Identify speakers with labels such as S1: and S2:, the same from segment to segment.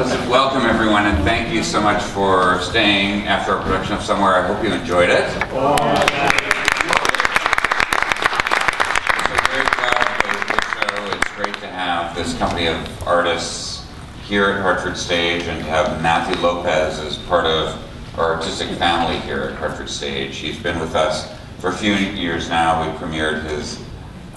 S1: Listen, welcome everyone, and thank you so much for staying after our production of Somewhere. I hope you enjoyed it. We're very proud of the show. It's great to have this company of artists here at Hartford Stage and to have Matthew Lopez as part of our artistic family here at Hartford Stage. He's been with us for a few years now. We premiered his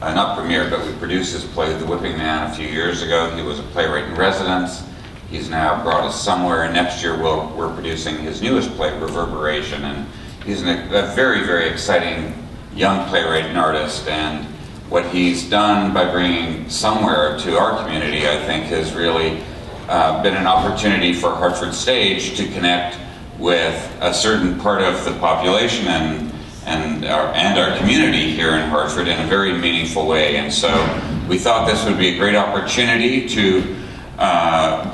S1: we produced his play, The Whipping Man, a few years ago. He was a playwright in residence. He's now brought us Somewhere, and next year we're producing his newest play, Reverberation, and he's a very, very exciting young playwright and artist, and what he's done by bringing Somewhere to our community, I think, has really been an opportunity for Hartford Stage to connect with a certain part of the population and our community here in Hartford in a very meaningful way. And so we thought this would be a great opportunity to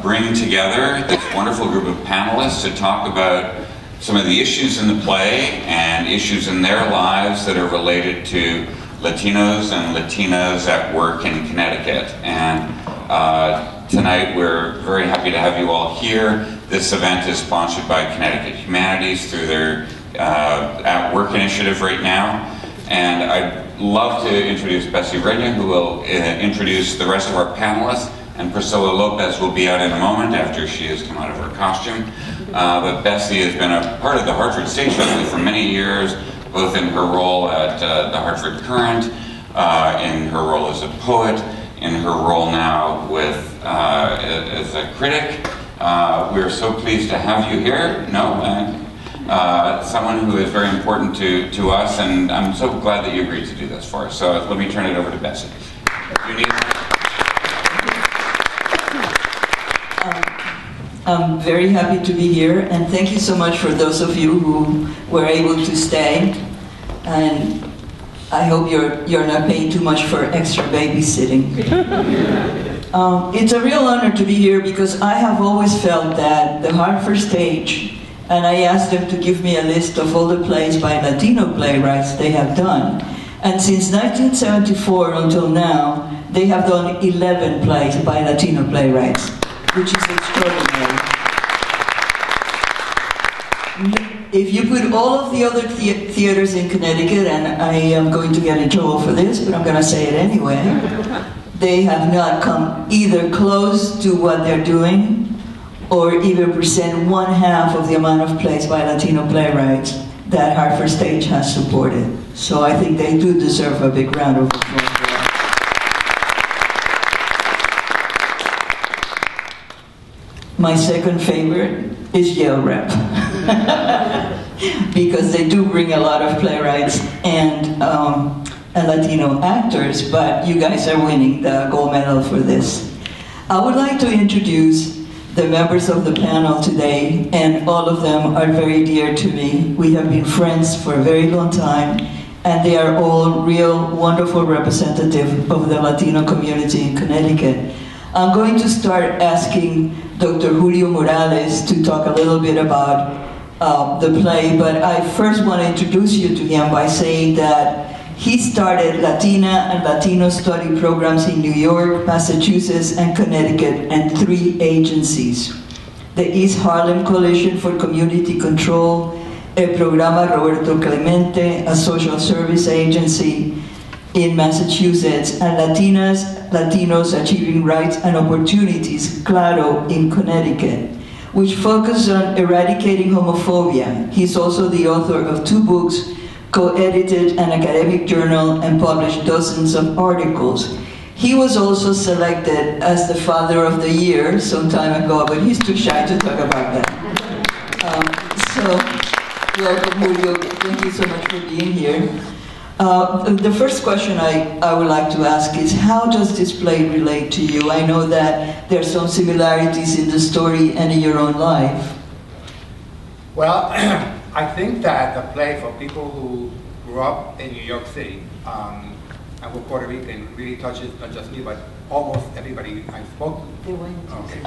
S1: bring together this wonderful group of panelists to talk about some of the issues in the play and issues in their lives that are related to Latinos and Latinas at work in Connecticut. And tonight we're very happy to have you all here. This event is sponsored by Connecticut Humanities through their At Work initiative right now. And I'd love to introduce Bessie Renya, who will introduce the rest of our panelists, and Priscilla Lopez will be out in a moment after she has come out of her costume. But Bessie has been a part of the Hartford Stage family for many years, both in her role at the Hartford Current, in her role as a poet, in her role now with as a critic. We're so pleased to have you here. Someone who is very important to us, and I'm so glad that you agreed to do this for us. So let me turn it over to Bessie. You need
S2: I'm very happy to be here, and thank you so much for those of you who were able to stay. And I hope you're not paying too much for extra babysitting. It's a real honor to be here because I have always felt that the Hartford Stage, and I asked them to give me a list of all the plays by Latino playwrights they have done. And since 1974 until now, they have done 11 plays by Latino playwrights, which is extraordinary. If you put all of the other theaters in Connecticut, and I am going to get in trouble for this, but I'm going to say it anyway, they have not come either close to what they're doing or even present 1/2 of the amount of plays by Latino playwrights that Hartford Stage has supported. So I think they do deserve a big round of applause for that. My second favorite is Yale Rep. Because they do bring a lot of playwrights and Latino actors, but you guys are winning the gold medal for this. I would like to introduce the members of the panel today, and all of them are very dear to me. We have been friends for a very long time, and they are all real wonderful representatives of the Latino community in Connecticut. I'm going to start asking Dr. Julio Morales to talk a little bit about the play, but I first want to introduce you to him by saying that he started Latina and Latino study programs in New York, Massachusetts, and Connecticut, and 3 agencies. The East Harlem Coalition for Community Control, El Programa Roberto Clemente, a social service agency in Massachusetts, and Latinos Achieving Rights and Opportunities, Claro, in Connecticut, which focus on eradicating homophobia. He's also the author of 2 books, co-edited an academic journal, and published dozens of articles. He was also selected as the Father of the Year some time ago, but he's too shy to talk about that. Welcome, Julio. Thank you so much for being here. The first question I would like to ask is, how does this play relate to you? I know that there are some similarities in the story and in your own life.
S3: Well, I think that the play, for people who grew up in New York City and were Puerto Rican, really touches not just me, but almost everybody I spoke to. Okay.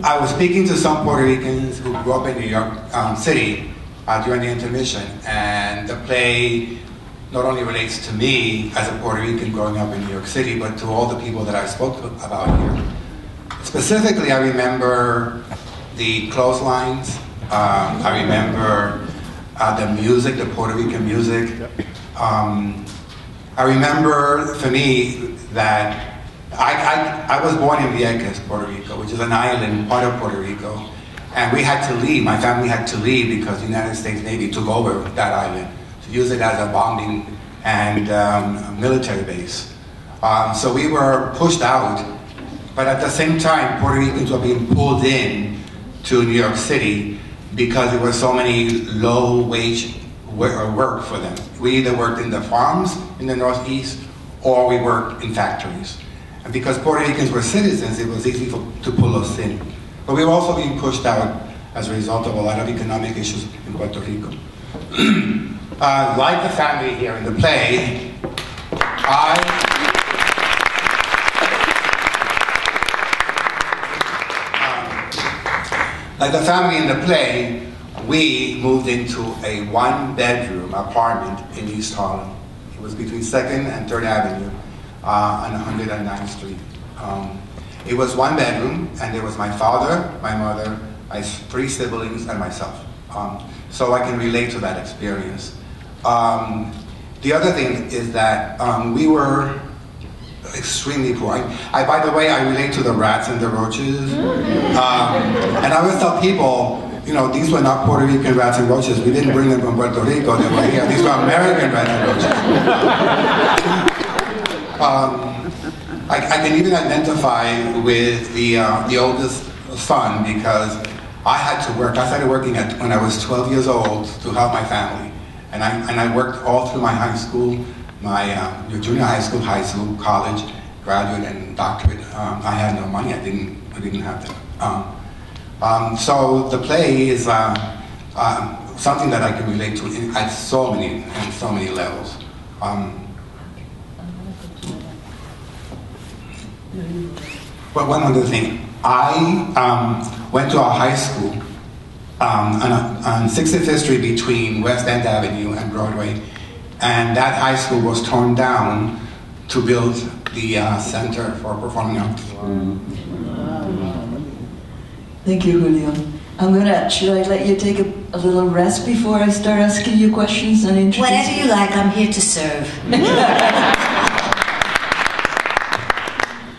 S3: I was speaking to some Puerto Ricans who grew up in New York City during the intermission, and the play not only relates to me as a Puerto Rican growing up in New York City, but to all the people that I spoke about here. Specifically, I remember the clotheslines. I remember the music, the Puerto Rican music. I remember, for me, that I was born in Vieques, Puerto Rico, which is an island, part of Puerto Rico. And we had to leave, my family had to leave because the United States Navy took over that island to use it as a bombing and military base. So we were pushed out, but at the same time, Puerto Ricans were being pulled in to New York City because there were so many low-wage work for them. We either worked in the farms in the Northeast or we worked in factories. And because Puerto Ricans were citizens, it was easy to pull us in. But we were also being pushed out as a result of a lot of economic issues in Puerto Rico. Like the family here in the play, like the family in the play, we moved into a one-bedroom apartment in East Harlem. It was between 2nd and 3rd Avenue on 109th Street. It was one bedroom, and there was my father, my mother, my 3 siblings, and myself. So I can relate to that experience. The other thing is that we were extremely poor. By the way, I relate to the rats and the roaches. And I always tell people, you know, these were not Puerto Rican rats and roaches. We didn't bring them from Puerto Rico, they were here. These were American rats and roaches. I can even identify with the oldest son because I had to work. I started working when I was 12 years old to help my family. And I worked all through my high school, my junior high school, college, graduate, and doctorate. I had no money. I didn't have that. So the play is something that I can relate to at so many levels. But one other thing, I went to a high school on 65th Street between West End Avenue and Broadway, and that high school was torn down to build the Center for Performing Arts.
S2: Thank you, Julio. Should I let you take a little rest before I start asking you questions and introduce
S4: Whatever you like, I'm here to serve.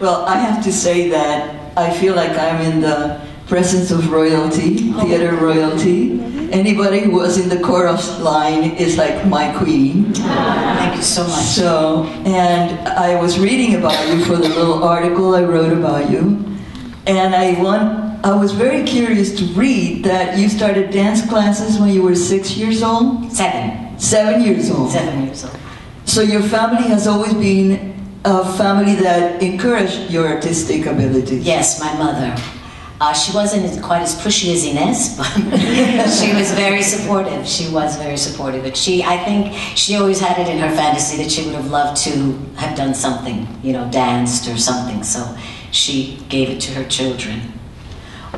S2: Well, I have to say that I feel like I'm in the presence of royalty, theater royalty. Anybody who was in the chorus line is like my queen.
S4: Thank you so much.
S2: So, and I was reading about you for the little article I wrote about you, and I was very curious to read that you started dance classes when you were 6 years old?
S4: 7.
S2: 7 years old.
S4: 7 years old.
S2: So your family has always been a family that encouraged your artistic abilities?
S4: Yes, my mother. She wasn't quite as pushy as Inez, but she was very supportive. She was very supportive. But I think she always had it in her fantasy that she would have loved to have done something, you know, danced or something. So she gave it to her children.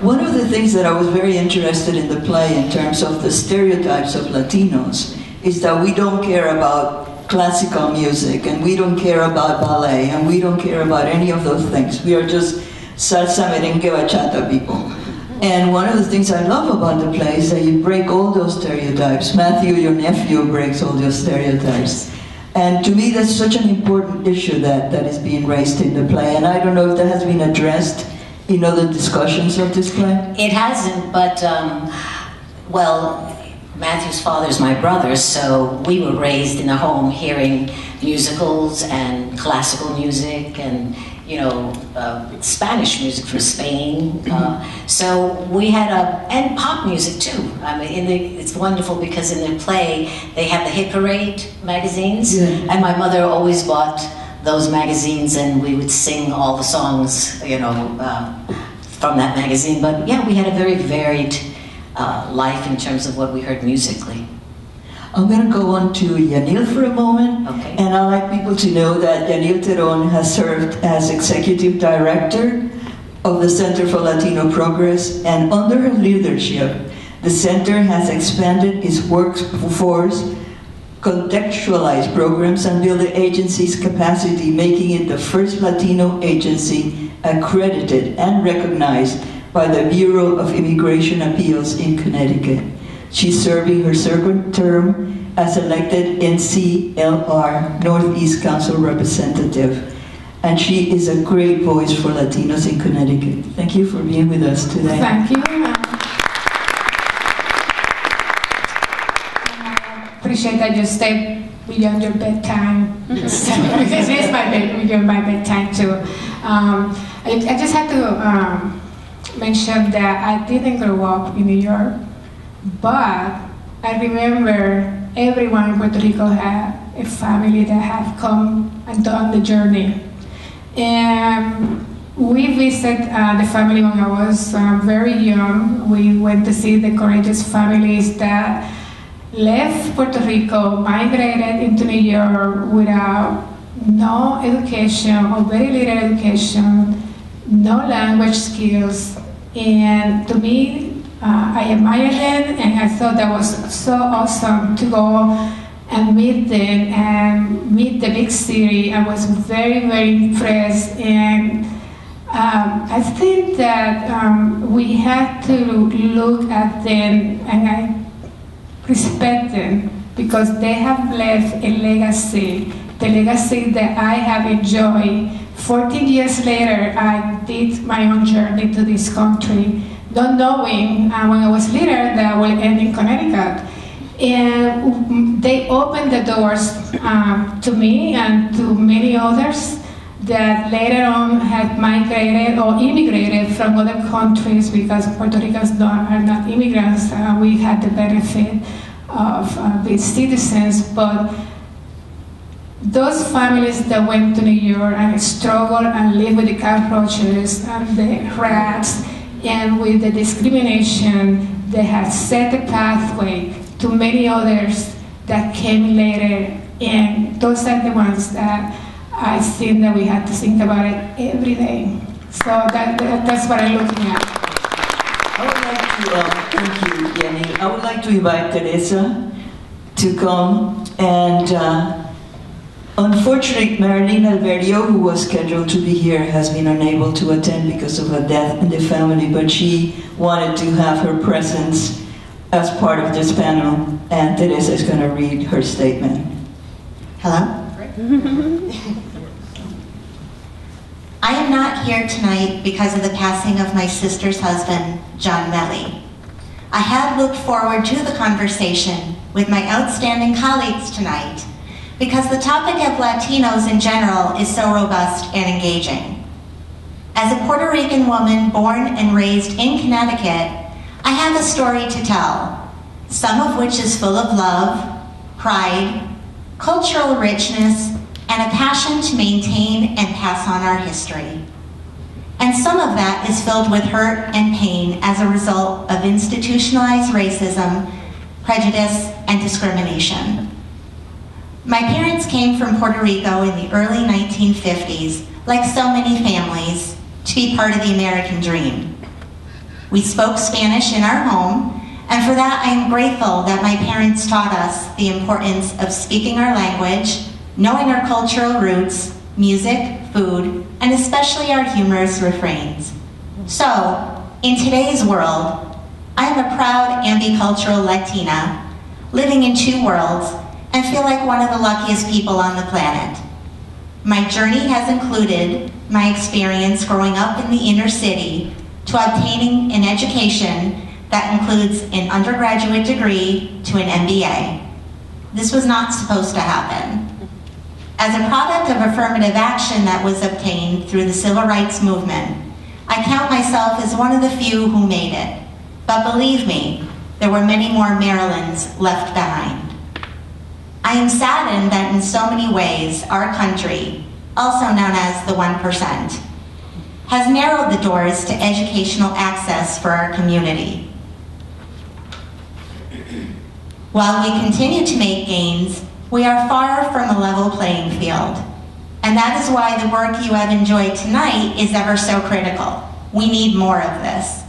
S2: One of the things that I was very interested in the play in terms of the stereotypes of Latinos is that we don't care about classical music, and we don't care about ballet, and we don't care about any of those things. We are just salsa, merengue, bachata people. And one of the things I love about the play is that you break all those stereotypes. Matthew, your nephew, breaks all those stereotypes. And to me, that's such an important issue that is being raised in the play. And I don't know if that has been addressed in other discussions of this play.
S4: It hasn't, but, well, Matthew's father's my brother, so we were raised in a home hearing musicals and classical music and, you know, Spanish music from Spain. So we had and pop music too. I mean, it's wonderful because in the play they have the Hit Parade magazines, and my mother always bought those magazines, and we would sing all the songs, you know, from that magazine. But yeah, we had a very varied life in terms of what we heard musically.
S2: I'm going to go on to Yanil for a moment,
S4: okay.
S2: And I'd like people to know that Yanil Teron has served as Executive Director of the Center for Latino Progress, and under her leadership, the Center has expanded its workforce contextualize programs and build the agency's capacity, making it the first Latino agency accredited and recognized by the Bureau of Immigration Appeals in Connecticut. She's serving her second term as elected NCLR Northeast Council representative, and she is a great voice for Latinos in Connecticut. Thank you for being with us today.
S5: Thank you. Appreciate that you stay beyond your bedtime. It is my bedtime too. I just had to mention that I didn't grow up in New York, but I remember everyone in Puerto Rico had a family that have come and done the journey. And we visited the family when I was very young. We went to see the courageous families that left Puerto Rico, migrated into New York without no education or very little education, no language skills. And to me, I admired them, and I thought that was so awesome to go and meet them and meet the big city. I was very, very impressed. And I think that we had to look at them, and I respect them because they have left a legacy, the legacy that I have enjoyed. 14 years later, I did my own journey to this country, not knowing when I was little that I will end in Connecticut. And they opened the doors to me and to many others that later on had migrated or immigrated from other countries, because Puerto Ricans are not immigrants. We had the benefit of being citizens, but those families that went to New York and struggled and lived with the cockroaches and the rats and with the discrimination, they have set a pathway to many others that came later, and those are the ones that I think that we have to think about it every day. So that's what I'm looking at.
S2: I would like to, thank you, Jenny. I would like to invite Teresa to come, and unfortunately, Marilyn Alverio, who was scheduled to be here, has been unable to attend because of a death in the family, but she wanted to have her presence as part of this panel, and Teresa is going to read her statement.
S6: Hello? I am not here tonight because of the passing of my sister's husband, John Melly. I had looked forward to the conversation with my outstanding colleagues tonight because the topic of Latinos in general is so robust and engaging. As a Puerto Rican woman born and raised in Connecticut, I have a story to tell, some of which is full of love, pride, cultural richness, and a passion to maintain and pass on our history. And some of that is filled with hurt and pain as a result of institutionalized racism, prejudice, and discrimination. My parents came from Puerto Rico in the early 1950s, like so many families, to be part of the American dream. We spoke Spanish in our home, and for that I am grateful that my parents taught us the importance of speaking our language, knowing our cultural roots, music, food, and especially our humorous refrains. So, in today's world, I am a proud ambicultural Latina, living in two worlds, and feel like one of the luckiest people on the planet. My journey has included my experience growing up in the inner city to obtaining an education that includes an undergraduate degree to an MBA. This was not supposed to happen. As a product of affirmative action that was obtained through the civil rights movement, I count myself as one of the few who made it. But believe me, there were many more Marilyns left behind. I am saddened that in so many ways, our country, also known as the 1%, has narrowed the doors to educational access for our community. While we continue to make gains, we are far from a level playing field. And that is why the work you have enjoyed tonight is ever so critical. We need more of this.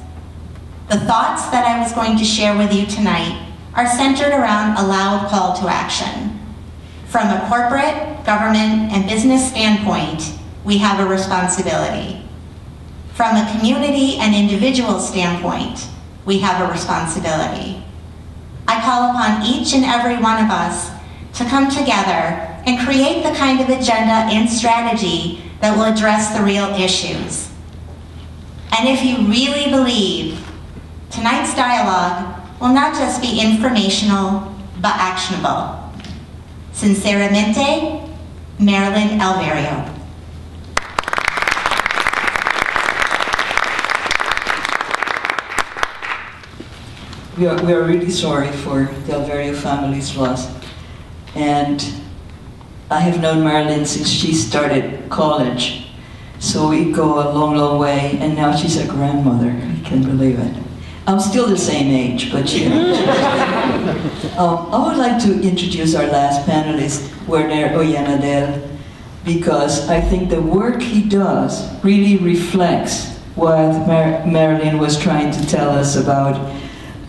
S6: The thoughts that I was going to share with you tonight are centered around a loud call to action, From a corporate, government, and business standpoint, we have a responsibility. From a community and individual standpoint, we have a responsibility. I call upon each and every one of us to come together and create the kind of agenda and strategy that will address the real issues. And if you really believe tonight's dialogue will not just be informational, but actionable. Sinceramente, Marilyn Alverio.
S2: We are really sorry for the Alverio family's loss. And I have known Marilyn since she started college. So we go a long, long way, and now she's a grandmother. I can't believe it. I'm still the same age, but I would like to introduce our last panelist, Werner Ollanadel, because I think the work he does really reflects what Marilyn was trying to tell us about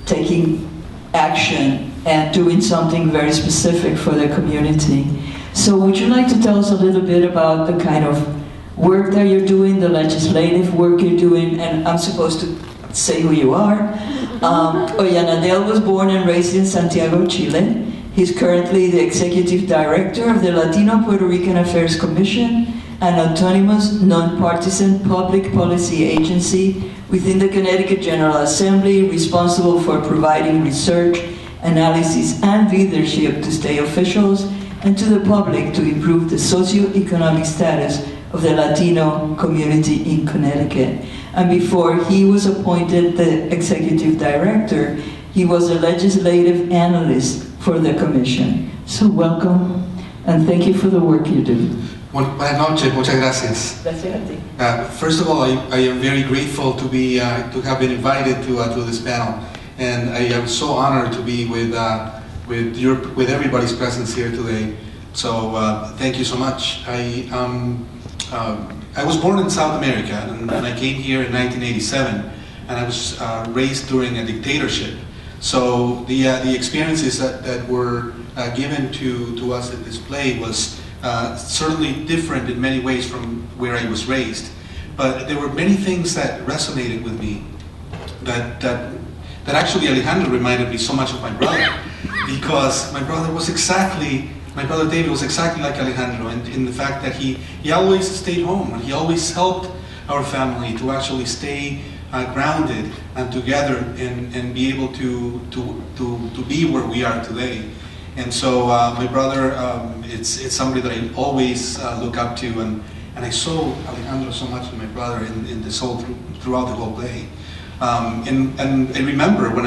S2: taking action and doing something very specific for the community. So would you like to tell us a little bit about the kind of work that you're doing, the legislative work you're doing, and I'm supposed to say who you are. Ollanadel was born and raised in Santiago, Chile. He's currently the Executive Director of the Latino Puerto Rican Affairs Commission, an autonomous, non-partisan public policy agency within the Connecticut General Assembly responsible for providing research, analysis, and leadership to state officials and to the public to improve the socioeconomic status of the Latino community in Connecticut. And before he was appointed the Executive Director, he was a legislative analyst for the Commission. So welcome, and thank you for the work you do.
S7: Buenas noches, muchas gracias. First of all, I am very grateful to have been invited to this panel, and I am so honored to be with everybody's presence here today. So thank you so much. I was born in South America, and I came here in 1987, and I was raised during a dictatorship. So the experiences that were given to us at this play was certainly different in many ways from where I was raised. But there were many things that resonated with me that actually Alejandro reminded me so much of my brother, because my brother David was exactly like Alejandro in the fact that he always stayed home, and he always helped our family to actually stay grounded and together and be able to be where we are today. And so my brother, it's somebody that I always look up to, and I saw Alejandro so much in my brother in this throughout the whole play. And I remember when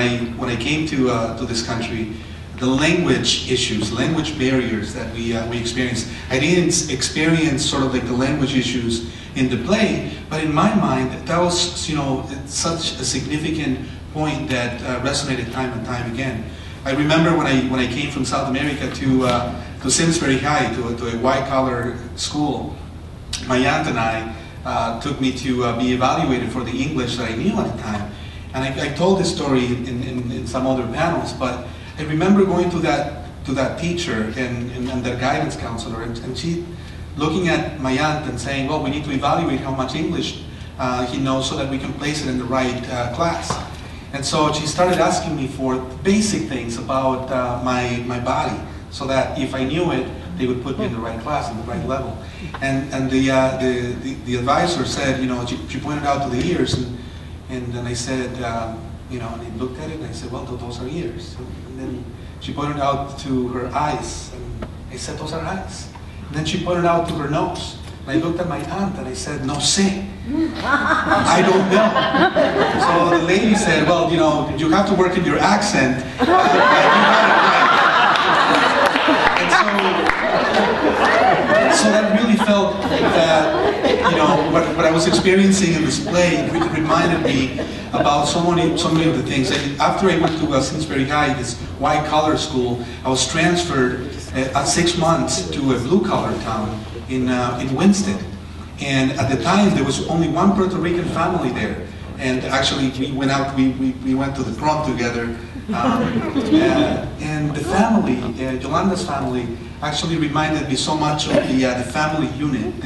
S7: I came to this country, the language issues, language barriers that we experienced. I didn't experience sort of like the language issues in the play, but in my mind, that was such a significant point that resonated time and time again. I remember when I came from South America to Simsbury High, to a white-collar school. My aunt and I took me to be evaluated for the English that I knew at the time, and I told this story in some other panels, but I remember going to that teacher and their guidance counselor, and she looking at my aunt and saying, well, we need to evaluate how much English he knows so that we can place it in the right class. And so she started asking me for basic things about my body, so that if I knew it, they would put me in the right class, in the right level. And the advisor said, she pointed out to the ears, and then I said, and he looked at it, and I said, well, those are ears. And then she pointed out to her eyes, and I said, those are eyes. And then she pointed out to her nose. And I looked at my aunt, and I said, no sé. I don't know. So the lady said, well, you have to work in your accent. And so that really felt that, what I was experiencing in this play, it reminded me about so many of the things. After I went to Simsbury High, this white-collar school, I was transferred at 6 months to a blue-collar town in Winston. And at the time, there was only one Puerto Rican family there. And actually, we went to the prom together And the family, Yolanda's family, actually reminded me so much of the family unit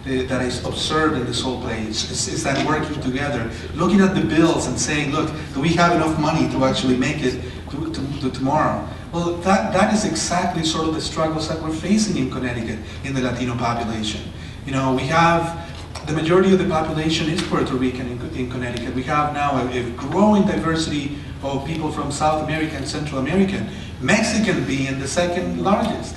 S7: that I observed in this whole play. Is that working together, looking at the bills and saying, look, do we have enough money to actually make it to tomorrow? Well, that is exactly sort of the struggles that we're facing in Connecticut, in the Latino population. You know, we have, the majority of the population is Puerto Rican in Connecticut. We have now a growing diversity of people from South America and Central America, Mexican being the second largest.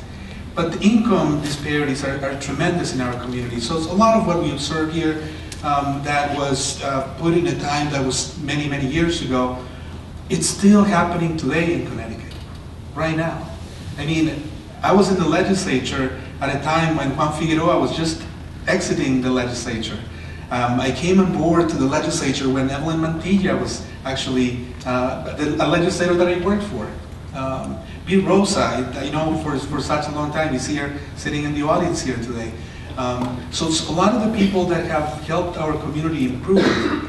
S7: But the income disparities are tremendous in our community. So it's a lot of what we observe here that was put in a time that was many, many years ago. It's still happening today in Connecticut, right now. I mean, I was in the legislature at a time when Juan Figueroa was just exiting the legislature. I came on board to the legislature when Evelyn Mantilla was actually a legislator that I worked for. Bill Rosa, you know, for such a long time, he's here sitting in the audience here today. So a lot of the people that have helped our community improve,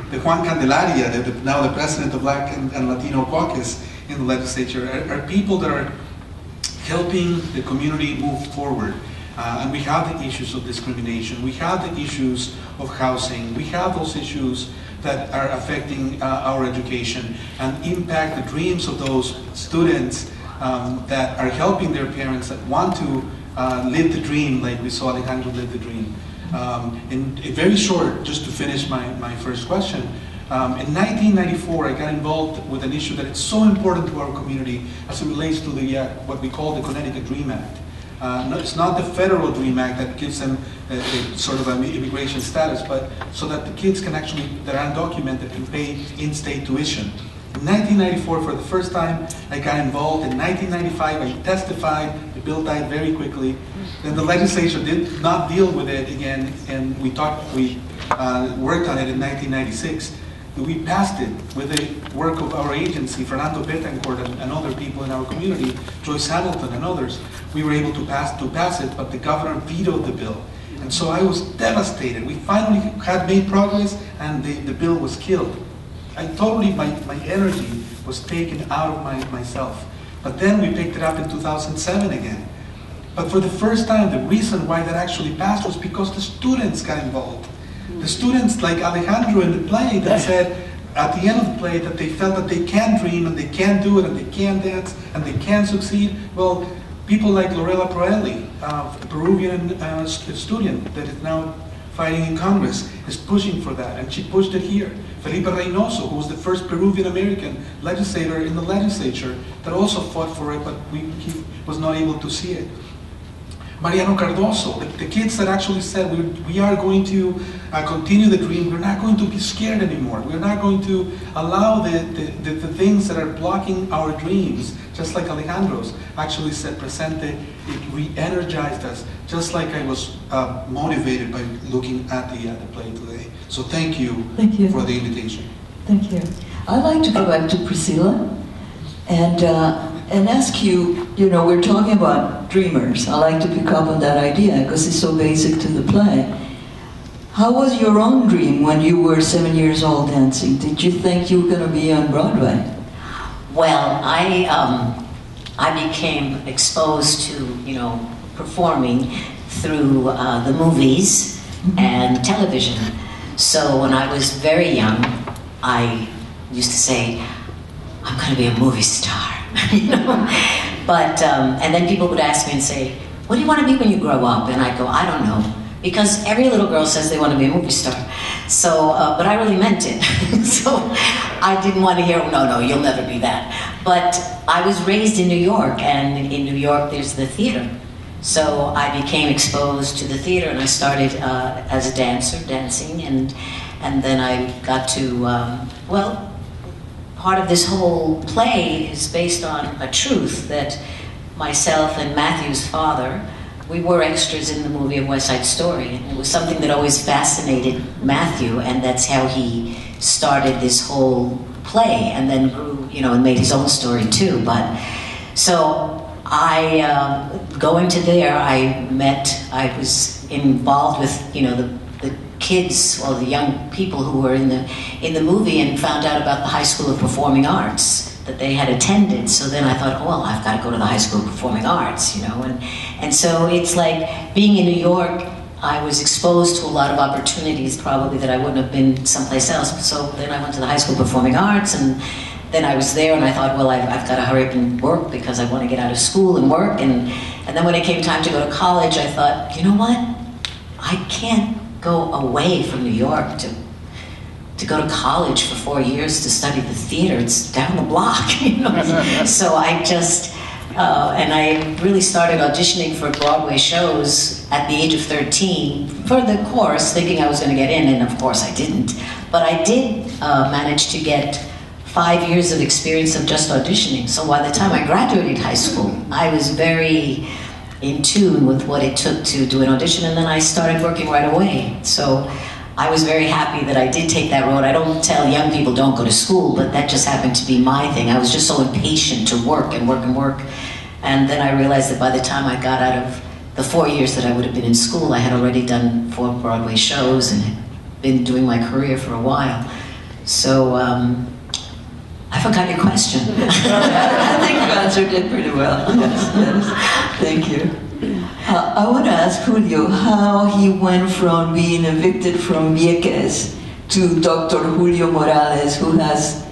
S7: the Juan Candelaria, now the president of Black and Latino Caucus in the legislature, are people that are helping the community move forward. And we have the issues of discrimination, we have the issues of housing, we have those issues that are affecting our education and impact the dreams of those students that are helping their parents that want to live the dream like we saw Alejandro live the dream. In very short, just to finish my first question, in 1994 I got involved with an issue that is so important to our community as it relates to the what we call the Connecticut Dream Act. No, it's not the federal Dream Act that gives them a sort of an immigration status, but so that the kids can actually, that are undocumented, can pay in-state tuition. In 1994, for the first time, I got involved. In 1995, I testified. The bill died very quickly. Then the legislature did not deal with it again, and we worked on it in 1996. We passed it with the work of our agency, Fernando Betancourt and other people in our community, Joyce Hamilton and others. We were able to pass it, but the governor vetoed the bill. And so I was devastated. We finally had made progress, and the bill was killed. I totally, my energy was taken out of myself. But then we picked it up in 2007 again. But for the first time, the reason why that actually passed was because the students got involved. The students, like Alejandro in the play, that said at the end of the play that they felt that they can dream and they can do it and they can dance and they can succeed. Well, people like Lorella Proelli, a Peruvian student that is now fighting in Congress, is pushing for that, and she pushed it here. Felipe Reynoso, who was the first Peruvian-American legislator in the legislature, that also fought for it, but he was not able to see it. Mariano Cardoso, the kids that actually said we are going to continue the dream, we're not going to be scared anymore, we're not going to allow the things that are blocking our dreams, just like Alejandro's actually said, presented, it re-energized us, just like I was motivated by looking at the play today. So thank you for the invitation.
S2: Thank you. I'd like to go back to Priscilla and ask you, you know, we're talking about dreamers. I like to pick up on that idea because it's so basic to the play. How was your own dream when you were 7 years old dancing? Did you think you were going to be on Broadway?
S4: Well, I became exposed to, you know, performing through the movies and television. So when I was very young, I used to say, I'm going to be a movie star. You know? But, and then people would ask me and say, what do you want to be when you grow up? And I'd go, I don't know. Because every little girl says they want to be a movie star. So, but I really meant it. So I didn't want to hear, no, you'll never be that. But I was raised in New York, and in New York there's the theater. So I became exposed to the theater, and I started as a dancer, dancing, and then I got to, well, part of this whole play is based on a truth that myself and Matthew's father, we were extras in the movie of West Side Story. And it was something that always fascinated Matthew, and that's how he started this whole play, and then grew, you know, and made his own story too. But so going to there, I was involved with, you know, the kids or the young people who were in the movie, and found out about the High School of Performing Arts that they had attended. So then I thought, oh, well, I've got to go to the High School of Performing Arts, you know. And so it's like being in New York, I was exposed to a lot of opportunities probably that I wouldn't have been someplace else. So then I went to the High School of Performing Arts, and then I was there, and I thought, well, I've got to hurry up and work because I want to get out of school and work. And then when it came time to go to college, I thought, you know what? I can't go away from New York to go to college for 4 years to study the theater. It's down the block, you know. So I just, and I really started auditioning for Broadway shows at the age of 13 for the course, thinking I was going to get in, and of course I didn't. But I did manage to get 5 years of experience of just auditioning. So by the time I graduated high school, I was very in tune with what it took to do an audition, and then I started working right away. So I was very happy that I did take that road. I don't tell young people don't go to school, but that just happened to be my thing. I was just so impatient to work and work and work. And then I realized that by the time I got out of the 4 years that I would have been in school, I had already done 4 Broadway shows and had been doing my career for a while. So I forgot your question.
S2: I think you answered it pretty well. Yes. Thank you. I want to ask Julio how he went from being evicted from Vieques to Dr. Julio Morales, who has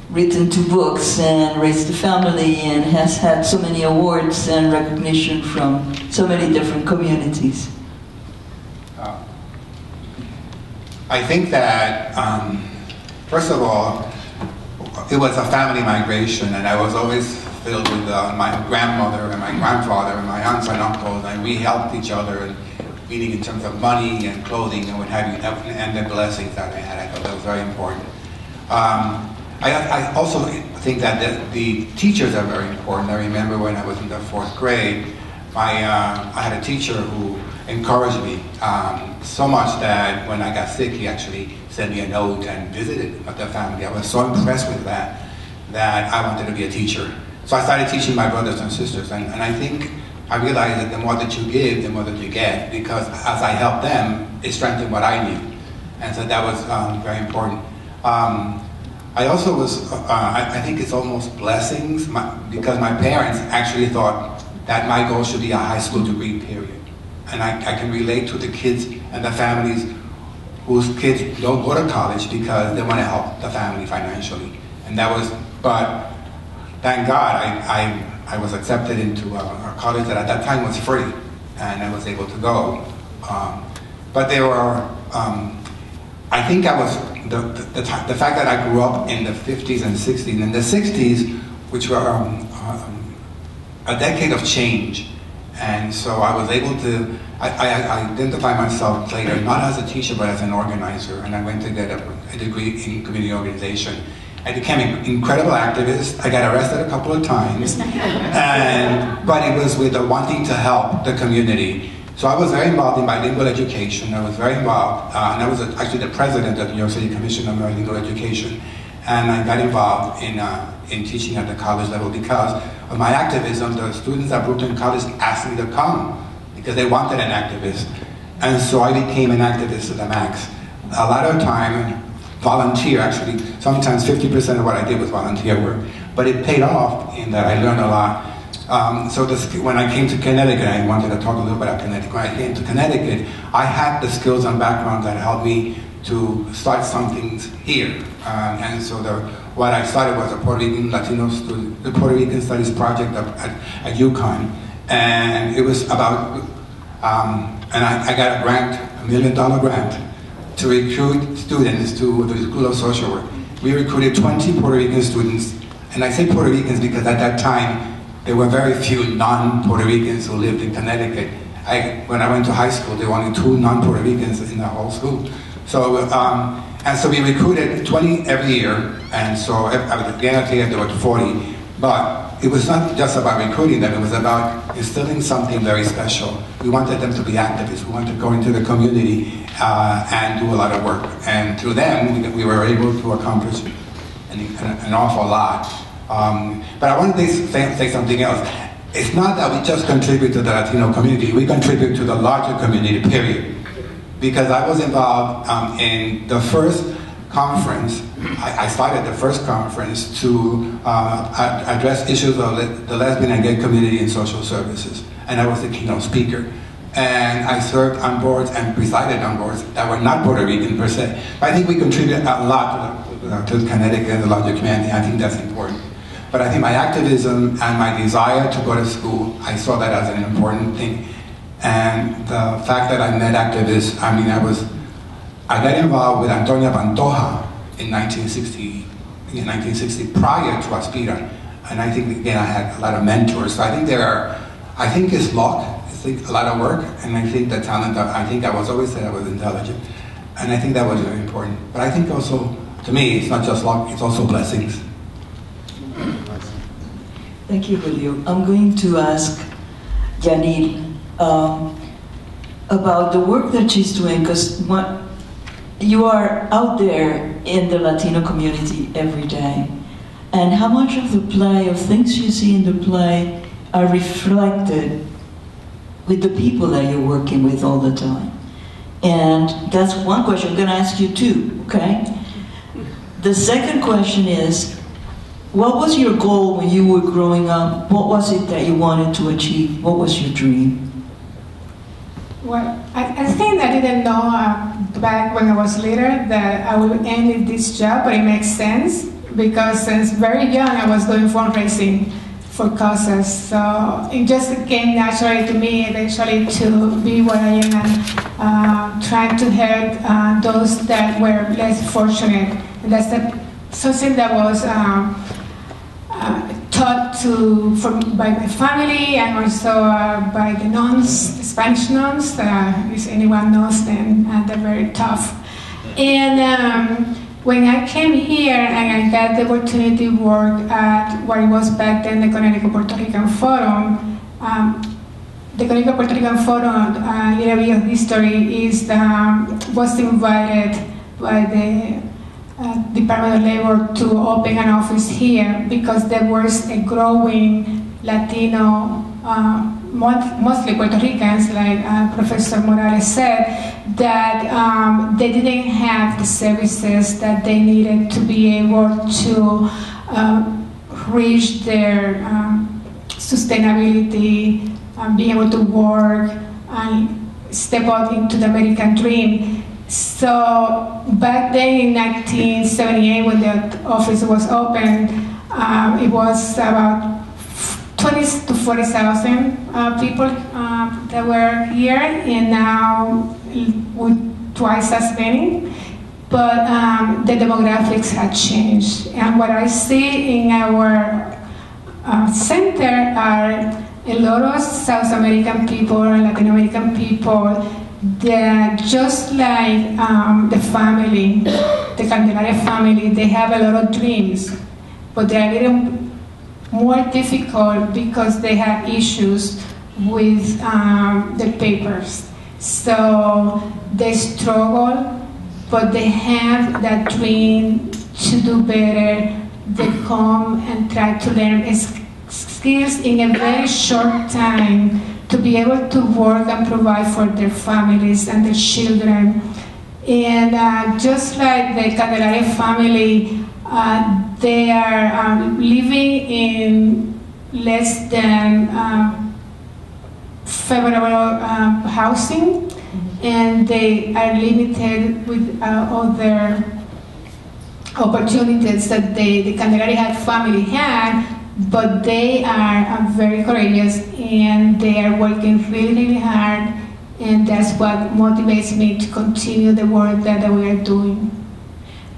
S2: written 2 books and raised a family and has had so many awards and recognition from so many different communities.
S3: I think that, first of all, it was a family migration, and I was always filled with my grandmother and my grandfather and my aunts and uncles, and we helped each other, meaning in terms of money and clothing and what have you, and the blessings that I had. I thought that was very important. I also think that the teachers are very important. I remember when I was in the 4th grade, I had a teacher who encouraged me so much that when I got sick, he actually sent me a note and visited the family. I was so impressed with that I wanted to be a teacher. So I started teaching my brothers and sisters, and I think I realized that the more that you give, the more that you get, because as I helped them, it strengthened what I knew. And so that was very important. I also was, I think it's almost blessings, because my parents actually thought that my goal should be a high school degree, period. And I can relate to the kids and the families whose kids don't go to college because they want to help the family financially. And that was, but thank God I was accepted into a college that at that time was free, and I was able to go. But there were, I think I was, the fact that I grew up in the 50s and 60s, and in the 60s, which were a decade of change, and so I was able to, I identify myself later not as a teacher but as an organizer, and I went to get a degree in community organization. I became an incredible activist. I got arrested a couple of times, but it was with the wanting to help the community. So I was very involved in bilingual education. I was very involved, and I was actually the president of the New York City Commission on Bilingual Education. And I got involved in teaching at the college level because of my activism. The students at Brooklyn College asked me to come because they wanted an activist. And so I became an activist to the max. A lot of time, volunteer, actually, sometimes 50% of what I did was volunteer work. But it paid off in that I learned a lot. So when I came to Connecticut, I wanted to talk a little bit about Connecticut. When I came to Connecticut, I had the skills and background that helped me to start some things here. And so what I started was a Puerto Rican Latino student, the Puerto Rican Studies project at UConn. And it was about, and I got a grant, $1 million grant, to recruit students to the School of Social Work. We recruited 20 Puerto Rican students, and I say Puerto Ricans because at that time, there were very few non-Puerto Ricans who lived in Connecticut. When I went to high school, there were only 2 non-Puerto Ricans in the whole school. So, and so we recruited 20 every year, and so at the end of the year there were 40. But it was not just about recruiting them, it was about instilling something very special. We wanted them to be activists. We wanted to go into the community and do a lot of work. And through them, we were able to accomplish an awful lot. But I wanted to say something else. It's not that we just contribute to the Latino community, we contribute to the larger community, period. Because I was involved in the first conference, I started the first conference to address issues of the lesbian and gay community in social services. And I was the keynote speaker. And I served on boards and presided on boards that were not Puerto Rican per se. But I think we contributed a lot to the Connecticut and the larger community. I think that's important. But I think my activism and my desire to go to school, I saw that as an important thing. And the fact that I met activists, I mean, I got involved with Antonia Pantoja in 1960 prior to Aspira. And I think, again, I had a lot of mentors. So I think it's luck. A lot of work, and I think the talent. I think I was always said I was intelligent, and I think that was very important. But I think also, to me, it's not just luck; it's also blessings.
S2: Thank you, Julio. I'm going to ask Yanil about the work that she's doing, because you are out there in the Latino community every day, and how much of the play, of things you see in the play, are reflected with the people that you're working with all the time? And that's one question. I'm going to ask you two, okay? The second question is, what was your goal when you were growing up? What was it that you wanted to achieve? What was your dream?
S5: Well, I think I didn't know back when I was little that I would end in this job, but it makes sense because since very young I was doing fundraising for causes. So it just came naturally to me eventually to be where I am and trying to help those that were less fortunate. And that's something that was taught by my family and also by the nuns, the Spanish nuns. If anyone knows them, they're very tough. And when I came here and I got the opportunity to work at what it was back then the Connecticut Puerto Rican Forum, the Connecticut Puerto Rican Forum, a little bit of history, was invited by the Department of Labor to open an office here because there was a growing Latino, mostly Puerto Ricans, like Professor Morales said, that they didn't have the services that they needed to be able to reach their sustainability, be able to work and step out into the American dream. So back then in 1978 when the office was opened, it was about 20 to 40,000 people that were here, and now with twice as many. But the demographics had changed, and what I see in our center are a lot of South American people and Latin American people that, just like the family, the Candelaria family, they have a lot of dreams, but they are a little more difficult because they have issues with their papers. So they struggle, but they have that dream to do better. They come and try to learn skills in a very short time to be able to work and provide for their families and their children. And just like the Candelaria family, they are living in less than favorable housing, and they are limited with other opportunities that the Candelaria family had, but they are very courageous and they are working really, really hard, and that's what motivates me to continue the work that we are doing.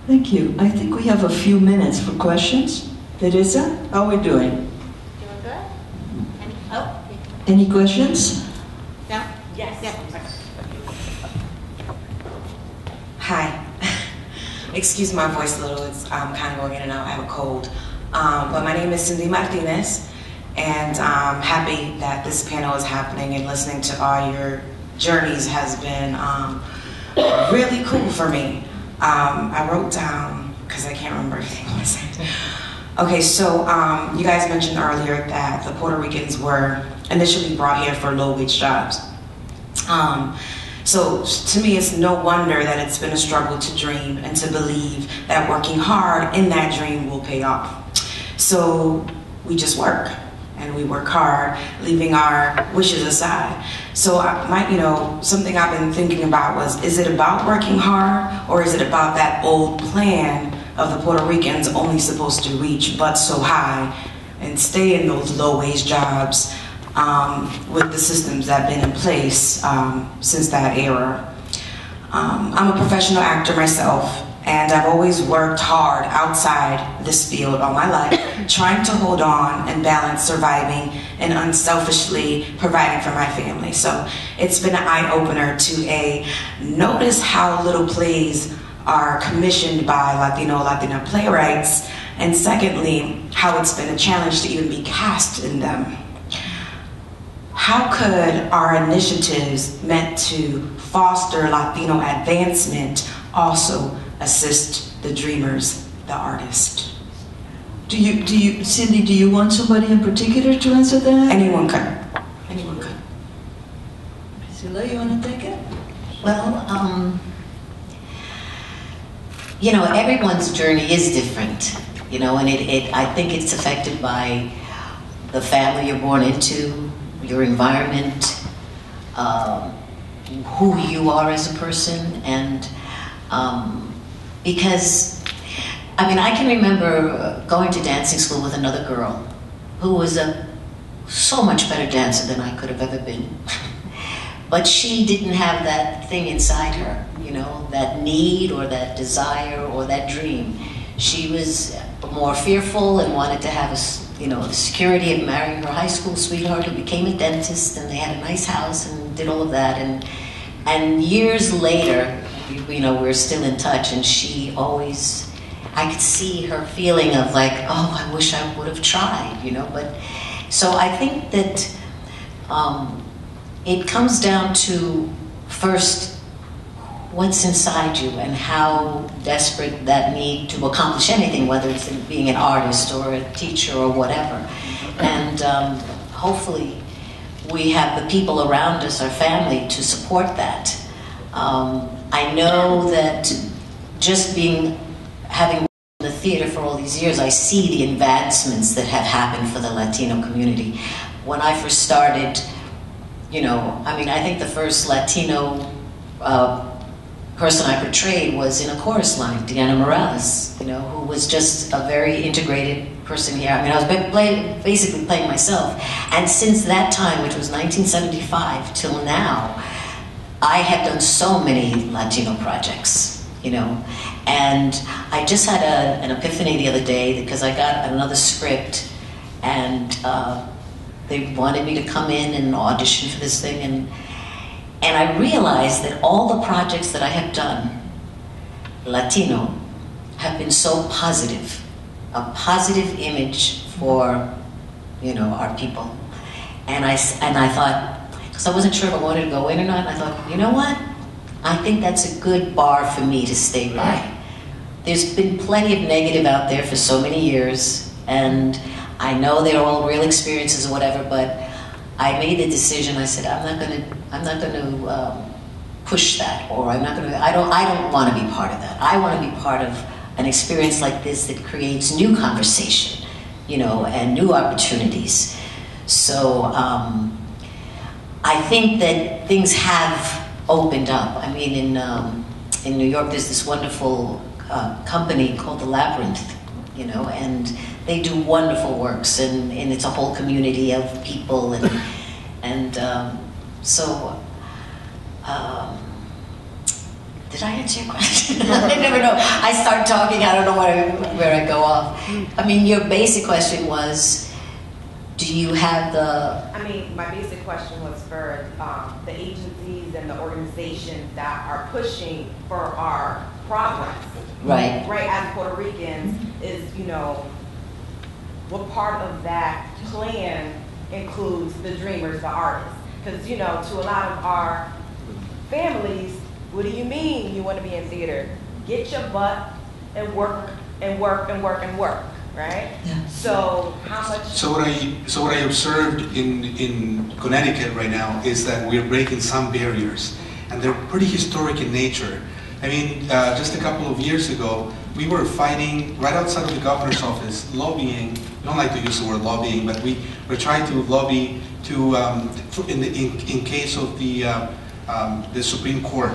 S2: Thank you. I think we have a few minutes for questions. Teresa, how are we doing?
S8: Doing good?
S2: Any questions?
S8: No? Yes. Yeah.
S9: Hi. Excuse my voice a little, it's kind of going in and out, I have a cold. But my name is Cindy Martinez, and I'm happy that this panel is happening, and listening to all your journeys has been really cool for me. I wrote down, because I can't remember everything I said. Okay, so you guys mentioned earlier that the Puerto Ricans were initially brought here for low-wage jobs. So to me, it's no wonder that it's been a struggle to dream and to believe that working hard in that dream will pay off. So we just work, and we work hard, leaving our wishes aside. So something I've been thinking about was, is it about working hard, or is it about that old plan of the Puerto Ricans only supposed to reach but so high and stay in those low-wage jobs with the systems that have been in place since that era? I'm a professional actor myself, and I've always worked hard outside this field all my life, trying to hold on and balance surviving and unselfishly providing for my family. So it's been an eye-opener to notice how little plays are commissioned by Latina playwrights, and secondly, how it's been a challenge to even be cast in them. How could our initiatives meant to foster Latino advancement also assist the dreamers, the artists?
S2: Cindy, do you want somebody in particular to answer that?
S9: Anyone could. Anyone could.
S2: Priscilla, you want to take it?
S4: Well, everyone's journey is different, and I think it's affected by the family you're born into, your environment, who you are as a person, and because, I can remember going to dancing school with another girl who was so much better dancer than I could have ever been. But she didn't have that thing inside her, that need or that desire or that dream. She was more fearful and wanted to have the security of marrying her high school sweetheart who became a dentist, and they had a nice house and did all of that. And years later, we're still in touch, and she always, I could see her feeling of like, oh, I wish I would have tried, but, so I think that it comes down to, first, what's inside you and how desperate that need to accomplish anything, whether it's in being an artist or a teacher or whatever. And hopefully we have the people around us, our family, to support that. I know that just having worked in the theater for all these years, I see the advancements that have happened for the Latino community. When I first started, I think the first Latino person I portrayed was in a chorus line, Deanna Morales, who was just a very integrated person here. I was basically playing myself. And since that time, which was 1975 till now, I have done so many Latino projects, and I just had an epiphany the other day because I got another script, and they wanted me to come in and audition for this thing, and I realized that all the projects that I have done, Latino, have been so positive, a positive image for, our people. And I thought, because I wasn't sure if I wanted to go in or not, and I thought, you know what? I think that's a good bar for me to stay by. There's been plenty of negative out there for so many years, and I know they're all real experiences or whatever, but I made the decision. I said, I'm not going to push that, or I don't want to be part of that. I want to be part of an experience like this that creates new conversation, and new opportunities. So I think that things have opened up. In New York, there's this wonderful company called The Labyrinth, and they do wonderful works, and it's a whole community of people, so did I answer your question? I never know. I start talking, I don't know where I go off. Your basic question was, do you have
S10: my basic question was for the agencies and the organizations that are pushing for our progress.
S4: Right.
S10: Right, as Puerto Ricans, is, what part of that plan includes the dreamers, the artists? Because, to a lot of our families, what do you mean you want to be in theater? Get your butt and work and work and work and work, right?
S2: Yeah.
S10: So how much?
S7: So what I observed in Connecticut right now is that we're breaking some barriers, and they're pretty historic in nature. I mean, just a couple of years ago, we were fighting right outside of the governor's office, lobbying. We don't like to use the word lobbying, but we were trying to lobby to, in case of the Supreme Court.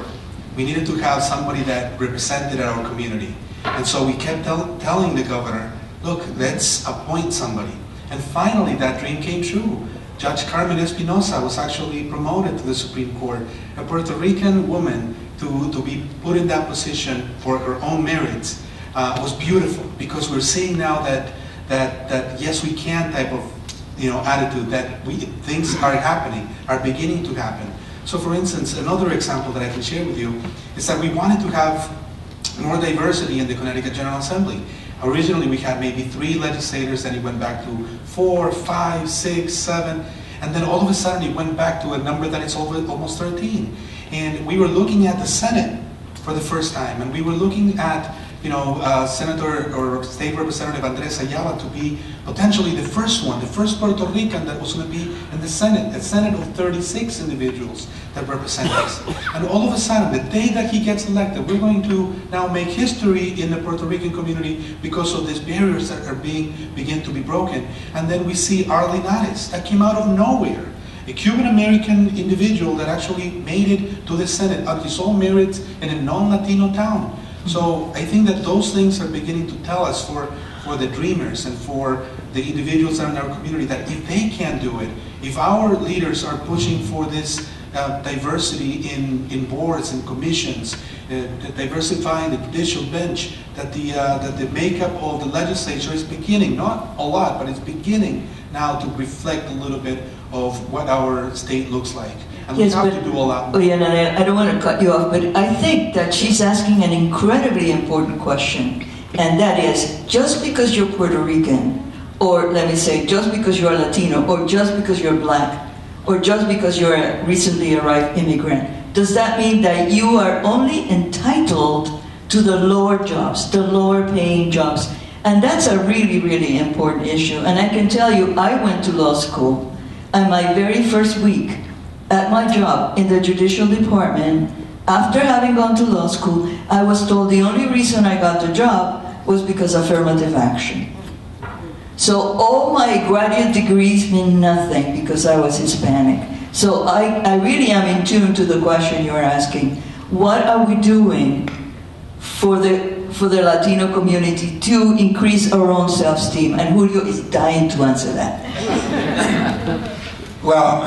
S7: We needed to have somebody that represented our community. And so we kept telling the governor, look, let's appoint somebody. And finally, that dream came true. Judge Carmen Espinosa was actually promoted to the Supreme Court, a Puerto Rican woman to be put in that position for her own merits. Was beautiful, because we're seeing now that yes, we can type of attitude, that things are happening, are beginning to happen. So for instance, another example that I can share with you is that we wanted to have more diversity in the Connecticut General Assembly. Originally we had maybe 3 legislators, then it went back to 4, 5, 6, 7, and then all of a sudden it went back to a number that is almost 13. And we were looking at the Senate for the first time, and we were looking at Senator or State Representative Andres Ayala to be potentially the first one, the first Puerto Rican that was going to be in the Senate, a Senate of 36 individuals that represent us. And all of a sudden, the day that he gets elected, we're going to now make history in the Puerto Rican community because of these barriers that are begin to be broken. And then we see Arlene Ares, that came out of nowhere. A Cuban-American individual that actually made it to the Senate on his own merits in a non-Latino town. So I think that those things are beginning to tell us for the dreamers and for the individuals that are in our community that if they can do it, if our leaders are pushing for this diversity in boards and commissions, diversifying the judicial bench, that the makeup of the legislature is beginning, not a lot, but it's beginning now to reflect a little bit of what our state looks like. And
S2: yes,
S7: we have to do a lot more.
S2: Oh yeah, no, I don't want to cut you off, but I think that she's asking an incredibly important question, and that is, just because you're Puerto Rican, or let me say, just because you're Latino, or just because you're black, or just because you're a recently arrived immigrant, does that mean that you are only entitled to the lower jobs, the lower paying jobs? And that's a really, really important issue. And I can tell you, I went to law school, and my very first week at my job in the judicial department, after having gone to law school, I was told the only reason I got the job was because of affirmative action. So all my graduate degrees mean nothing because I was Hispanic. So I really am in tune to the question you're asking. What are we doing for the Latino community to increase our own self-esteem? And Julio is dying to answer that.
S3: Well,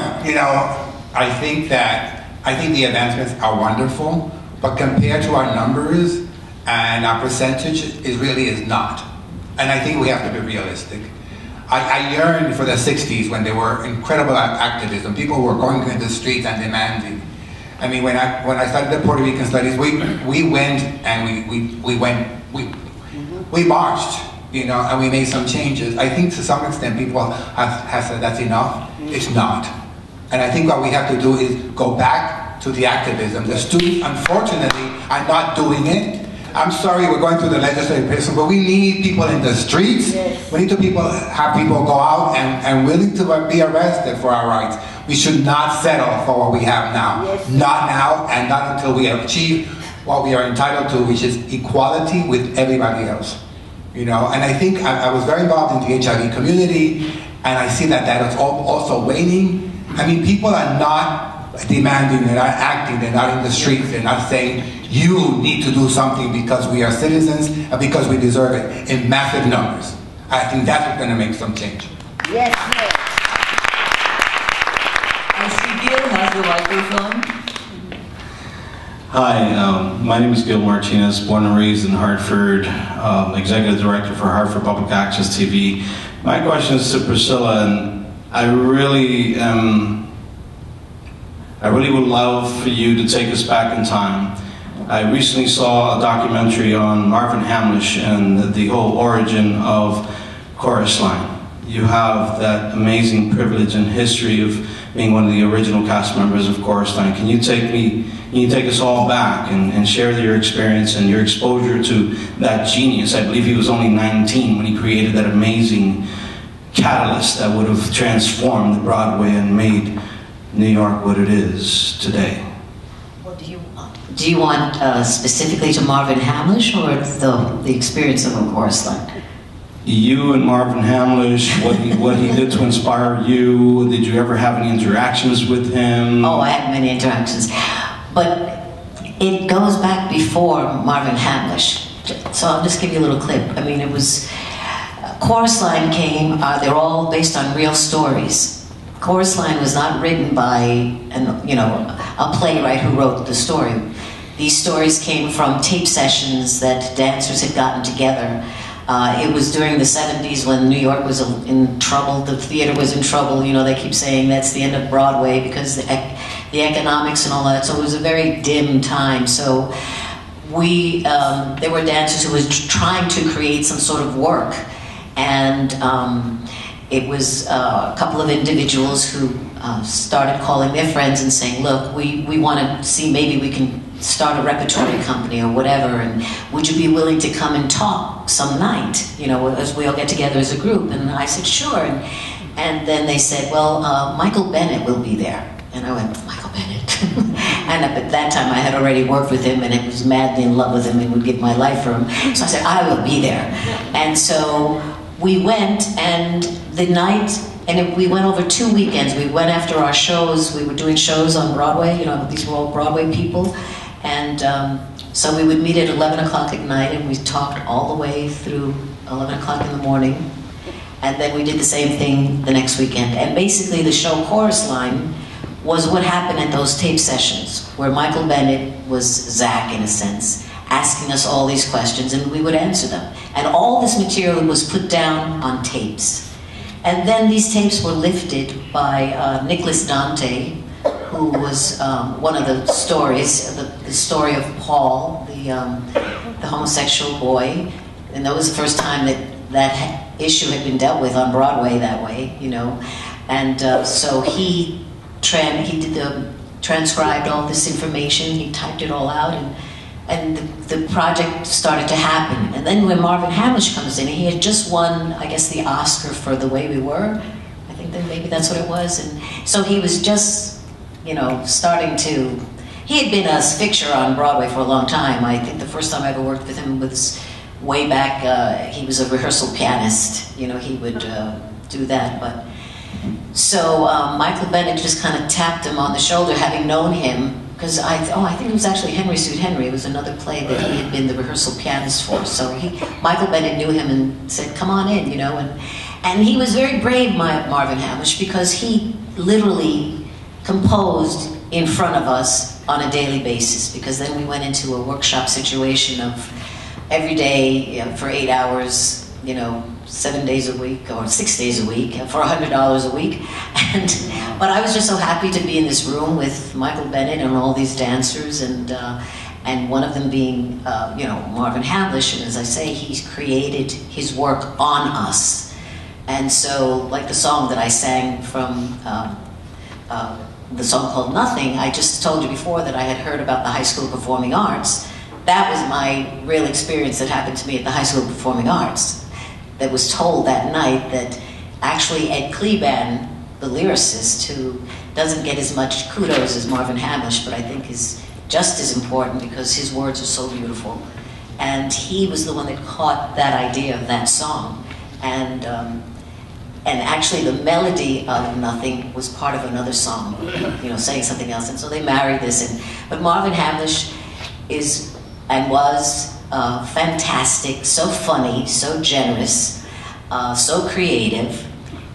S3: I think the advancements are wonderful, but compared to our numbers and our percentage, it really is not. And I think we have to be realistic. I yearned for the 60s when there were incredible activism. People were going into the streets and demanding. I mean, when I started the Puerto Rican studies, we went and we marched, and we made some changes. I think to some extent people have said that's enough. It's not. And I think what we have to do is go back to the activism. The students, unfortunately, are not doing it. I'm sorry we're going through the legislative system, but we need people in the streets. Yes. We need to have people go out and willing to be arrested for our rights. We should not settle for what we have now. Yes. Not now, and not until we have achieved what we are entitled to, which is equality with everybody else. And I think I was very involved in the HIV community, and I see that is also waning. I mean, people are not demanding, they're not acting, they're not in the streets, they're not saying, you need to do something because we are citizens and because we deserve it, in massive numbers. I think that's what's going to make some change.
S2: Yes, yes. I see Gil has the microphone.
S11: Hi, my name is Gil Martinez, born and raised in Hartford, Executive Director for Hartford Public Access TV. My question is to Priscilla, and I really would love for you to take us back in time. I recently saw a documentary on Marvin Hamlish and the whole origin of Chorus Line. You have that amazing privilege and history of being one of the original cast members of Chorus Line. Can you take us all back and share your experience and your exposure to that genius? I believe he was only 19 when he created that amazing catalyst that would have transformed Broadway and made New York what it is today.
S4: Well, Do you want specifically to Marvin Hamlish or the experience of a chorus line?
S11: You and Marvin Hamlish, what he did to inspire you. Did you ever have any interactions with him?
S4: Oh, I had many interactions. But it goes back before Marvin Hamlish. So I'll just give you a little clip. I mean, it was, Chorus Line came, they're all based on real stories. Chorus Line was not written by a playwright who wrote the story. These stories came from tape sessions that dancers had gotten together. It was during the 70s when New York was in trouble, the theater was in trouble. You know, they keep saying that's the end of Broadway because the economics and all that. So it was a very dim time. So there were dancers who was trying to create some sort of work. And it was a couple of individuals who started calling their friends and saying, look, we want to see maybe we can start a repertory company or whatever, and would you be willing to come and talk some night, you know, as we all get together as a group? And I said, sure. And then they said, well, Michael Bennett will be there. And I went, Michael Bennett? And at that time I had already worked with him and I was madly in love with him and would give my life for him. So I said, I will be there. And so we went, and the night, and we went over 2 weekends. We went after our shows. We were doing shows on Broadway, you know, these were all Broadway people. And so we would meet at 11 o'clock at night, and we talked all the way through 11 o'clock in the morning. And then we did the same thing the next weekend. And basically the show Chorus Line was what happened at those tape sessions, where Michael Bennett was Zach, in a sense, asking us all these questions, and we would answer them. And all this material was put down on tapes. And then these tapes were lifted by Nicholas Dante, who was one of the stories, the story of Paul, the homosexual boy. And that was the first time that issue had been dealt with on Broadway that way, you know. And so he transcribed all this information, he typed it all out, and the project started to happen. And then when Marvin Hamlish comes in, he had just won, I guess, the Oscar for The Way We Were. I think that maybe that's what it was. And so he was just, you know, starting to, he had been a fixture on Broadway for a long time. I think the first time I ever worked with him was way back, he was a rehearsal pianist. You know, he would do that. But so Michael Bennett just kind of tapped him on the shoulder, having known him, because I think it was actually Henry Suit Henry. It was another play that he had been the rehearsal pianist for. So Michael Bennett knew him and said, come on in, you know. And he was very brave, Marvin Hamlish, because he literally composed in front of us on a daily basis, because then we went into a workshop situation of every day, you know, for 8 hours, you know, 7 days a week or 6 days a week for $100 a week. But I was just so happy to be in this room with Michael Bennett and all these dancers, and one of them being, you know, Marvin Hamlish. And as I say, he's created his work on us. And so, like the song that I sang from the song called Nothing, I just told you before that I had heard about the High School Performing Arts. That was my real experience that happened to me at the High School Performing Arts. That was told that night that actually Ed Kleban, the lyricist, who doesn't get as much kudos as Marvin Hamlish, but I think is just as important because his words are so beautiful. And he was the one that caught that idea of that song. And actually the melody of Nothing was part of another song, you know, saying something else. And so they married this. But Marvin Hamlish is and was fantastic, so funny, so generous, so creative,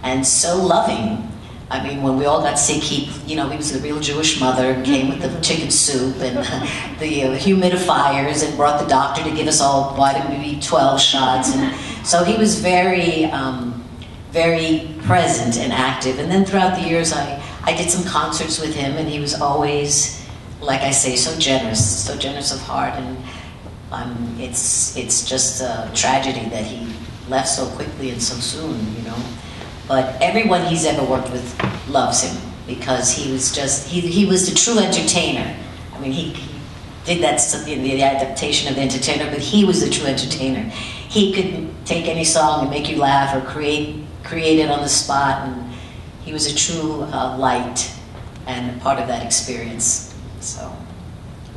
S4: and so loving. I mean, when we all got sick, he was a real Jewish mother, came with the chicken soup and the humidifiers, and brought the doctor to give us all vitamin B12 shots. And so he was very, very present and active. And then throughout the years, I did some concerts with him, and he was always, like I say, so generous of heart. And it's just a tragedy that he left so quickly and so soon, you know. But everyone he's ever worked with loves him because he was just, he was the true entertainer. I mean, he did that in the adaptation of The Entertainer, but he was the true entertainer. He could take any song and make you laugh or create it on the spot, and he was a true light and part of that experience. So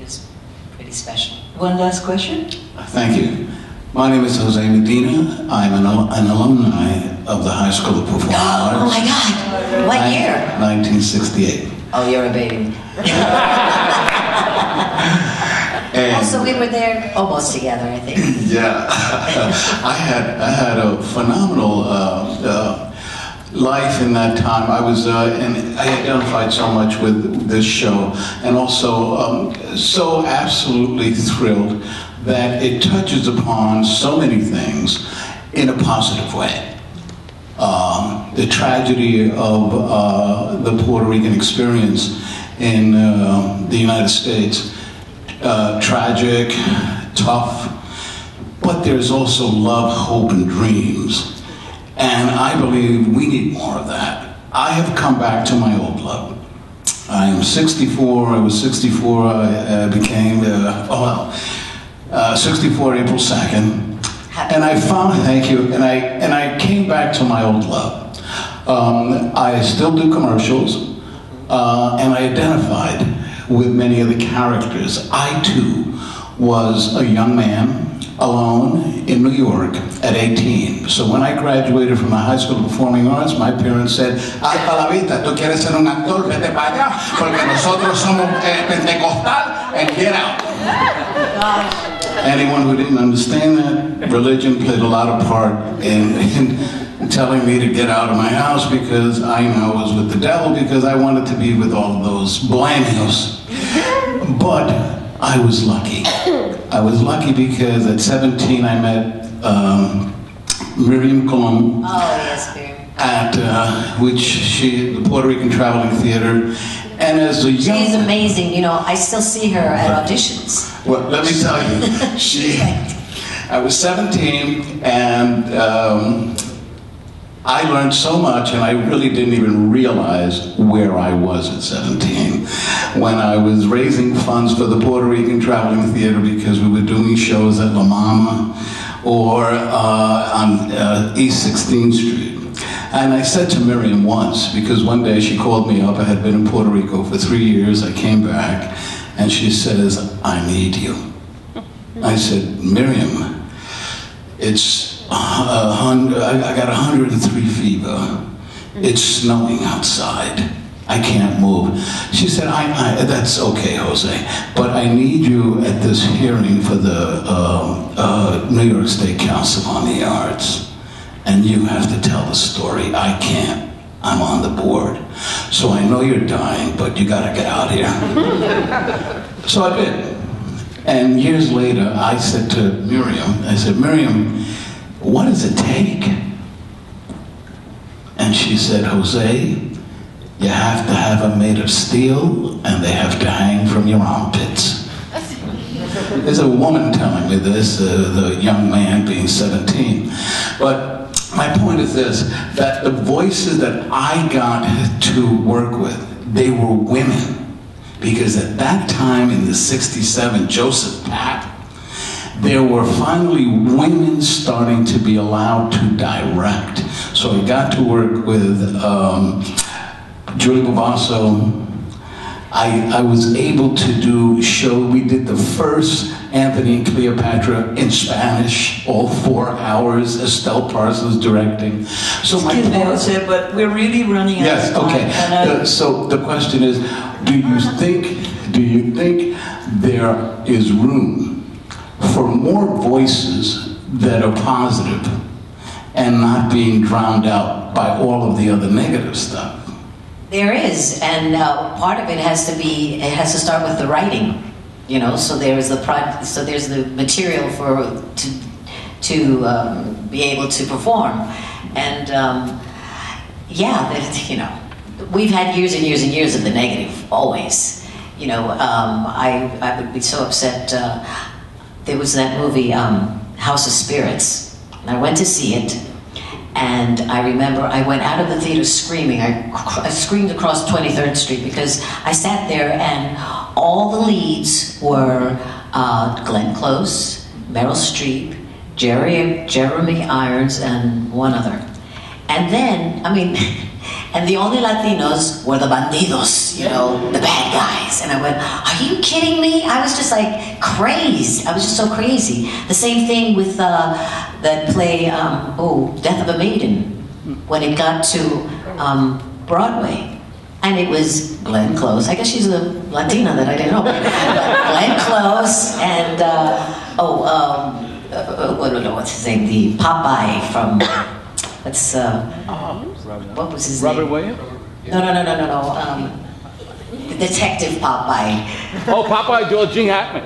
S4: it was pretty special.
S2: One last question.
S12: Thank you. My name is Jose Medina. I'm an alumni of the High School of Performing Arts.
S4: Oh my God! What year?
S12: 1968.
S4: Oh, you're a baby. So we were there almost together, I think.
S12: Yeah, I had a phenomenal life in that time. I was, and I identified so much with this show, and also so absolutely thrilled that it touches upon so many things in a positive way. The tragedy of the Puerto Rican experience in the United States. Tragic, tough, but there's also love, hope, and dreams. And I believe we need more of that. I have come back to my old love. I am 64, I was 64, I became, 64 April 2nd. And I found, thank you, and I came back to my old love. I still do commercials, and I identified with many of the characters. I too was a young man alone in New York at 18. So when I graduated from the High School of Performing Arts, my parents said, hasta la vista, tú quieres ser un actor, vete para allá, porque nosotros somos pentecostal, and get out. Anyone who didn't understand that, religion played a lot of part in telling me to get out of my house because I know I was with the devil, because I wanted to be with all of those blameless. But I was lucky. I was lucky because at 17 I met Miriam Colombo.
S4: Oh yes, Miriam.
S12: At the Puerto Rican Traveling Theater, and as a young,
S4: she's amazing. You know, I still see her at auditions.
S12: Well, let me tell you, I was 17, and I learned so much, and I really didn't even realize where I was at 17. When I was raising funds for the Puerto Rican Traveling Theater because we were doing shows at La Mama or on East 16th Street. And I said to Miriam once, because one day she called me up, I had been in Puerto Rico for 3 years, I came back, and she says, I need you. I said, Miriam, it's I got 103 fever. It's snowing outside. I can't move. She said, that's okay, Jose, but I need you at this hearing for the New York State Council on the Arts. And you have to tell the story. I can't. I'm on the board. So I know you're dying, but you gotta get out here. So I did. And years later, I said to Miriam, Miriam, what does it take? And she said, Jose, you have to have them made of steel, and they have to hang from your armpits. There's a woman telling me this, the young man being 17. But my point is this, that the voices that I got to work with, they were women. Because at that time in the 67, Joseph Papp, there were finally women starting to be allowed to direct. So I got to work with Julie Bovasso. I was able to do we did the first Anthony and Cleopatra in Spanish, all 4 hours, Estelle Parsons directing. So
S2: excuse me, Jose, but we're really running out of time.
S12: Yes, okay. So the question is, do you think there is room for more voices that are positive and not being drowned out by all of the other negative stuff?
S4: There is, and part of it has to start with the writing, you know. So there's the material to be able to perform, and you know, we've had years and years and years of the negative always. You know, I would be so upset. There was that movie House of Spirits, and I went to see it. And I remember I went out of the theater screaming. I screamed across 23rd Street because I sat there and all the leads were Glenn Close, Meryl Streep, Jeremy Irons, and one other. And then, I mean, And the only Latinos were the bandidos, you know, the bad guys. And I went, are you kidding me? I was just like crazed. I was just so crazy. The same thing with that play, Death of a Maiden, when it got to Broadway. And it was Glenn Close. I guess she's a Latina that I didn't know. But Glenn Close and, what's his name? The Popeye from, what was his name?
S13: Robert Williams?
S4: No. The detective Popeye.
S13: Oh, Popeye, Gene Hackman.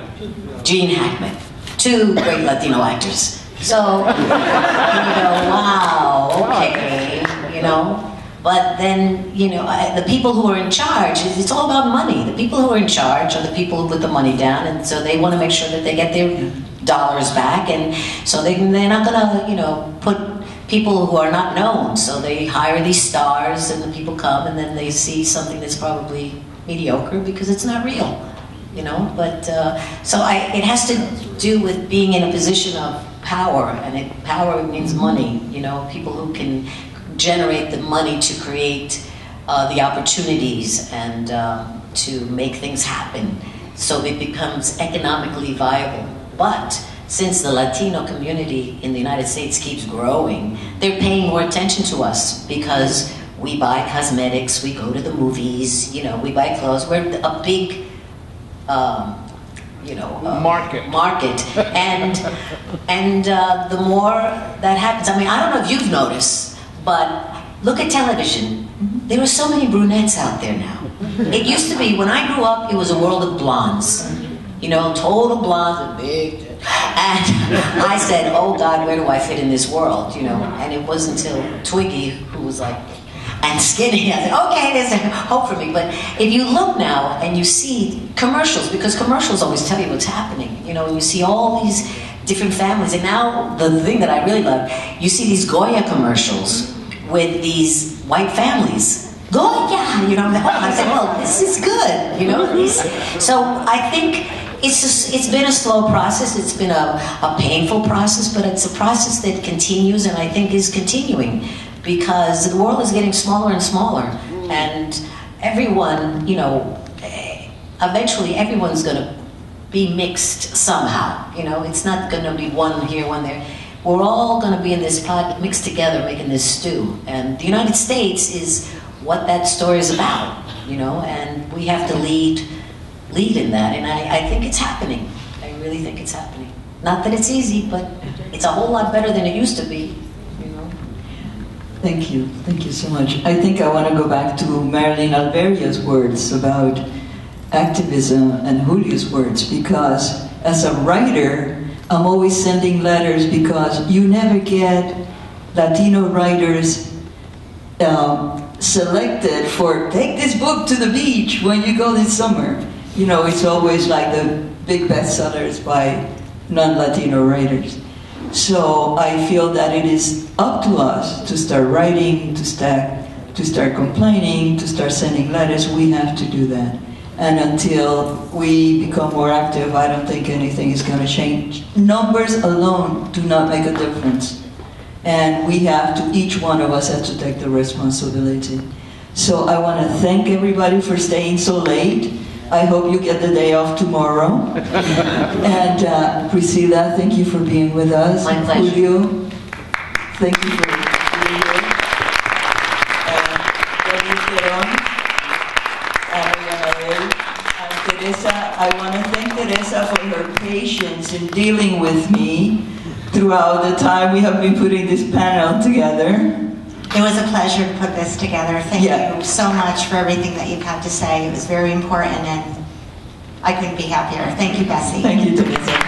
S4: Gene Hackman. Two great Latino actors. So, you know, wow, okay, you know. But then, you know, the people who are in charge, it's all about money. The people who are in charge are the people who put the money down, and so they want to make sure that they get their dollars back, and so they're not going to, you know, put people who are not known. So they hire these stars, and the people come, and then they see something that's probably mediocre because it's not real, you know. But so it has to do with being in a position of power, and power means money. You know, people who can generate the money to create the opportunities and to make things happen, so it becomes economically viable. But since the Latino community in the United States keeps growing, they're paying more attention to us because we buy cosmetics, we go to the movies, you know, we buy clothes. We're a big, you know, market, and the more that happens. I mean, I don't know if you've noticed, but look at television. There are so many brunettes out there now. It used to be, when I grew up, it was a world of blondes. You know, total blondes and big. And I said, oh God, where do I fit in this world? You know, and it wasn't until Twiggy, who was like, and skinny, I said, okay, there's hope for me. But if you look now and you see commercials, because commercials always tell you what's happening, you know, and you see all these different families. And now the thing that I really love, you see these Goya commercials with these white families. Goya, you know, I said, well, this is good, you know. So I think it's been a slow process. It's been a painful process, but it's a process that continues, and I think is continuing, because the world is getting smaller and smaller, and everyone, you know, eventually everyone's going to be mixed somehow. You know, it's not going to be one here, one there. We're all going to be in this pot mixed together, making this stew. And the United States is what that story is about, you know, and we have to lead in that. And I think it's happening. I really think it's happening. Not that it's easy, but it's a whole lot better than it used to be, you know.
S2: Thank you so much. I think I want to go back to Marilyn Alberia's words about activism and Julio's words, because as a writer, I'm always sending letters, because you never get Latino writers selected for take this book to the beach when you go this summer. You know, it's always like the big bestsellers by non-Latino writers. So I feel that it is up to us to start writing, to start complaining, to start sending letters. We have to do that. And until we become more active, I don't think anything is going to change. Numbers alone do not make a difference. And we have to, each one of us has to take the responsibility. So I want to thank everybody for staying so late. I hope you get the day off tomorrow. And Priscilla, thank you for being with us.
S4: My pleasure.
S2: Julio, thank you for being here. Teresa, I want to thank Teresa for her patience in dealing with me throughout the time we have been putting this panel together.
S6: It was a pleasure to put this together. Thank you so much for everything that you've had to say. It was very important, and I couldn't be happier. Thank you, Bessie.
S2: Thank you, Teresa.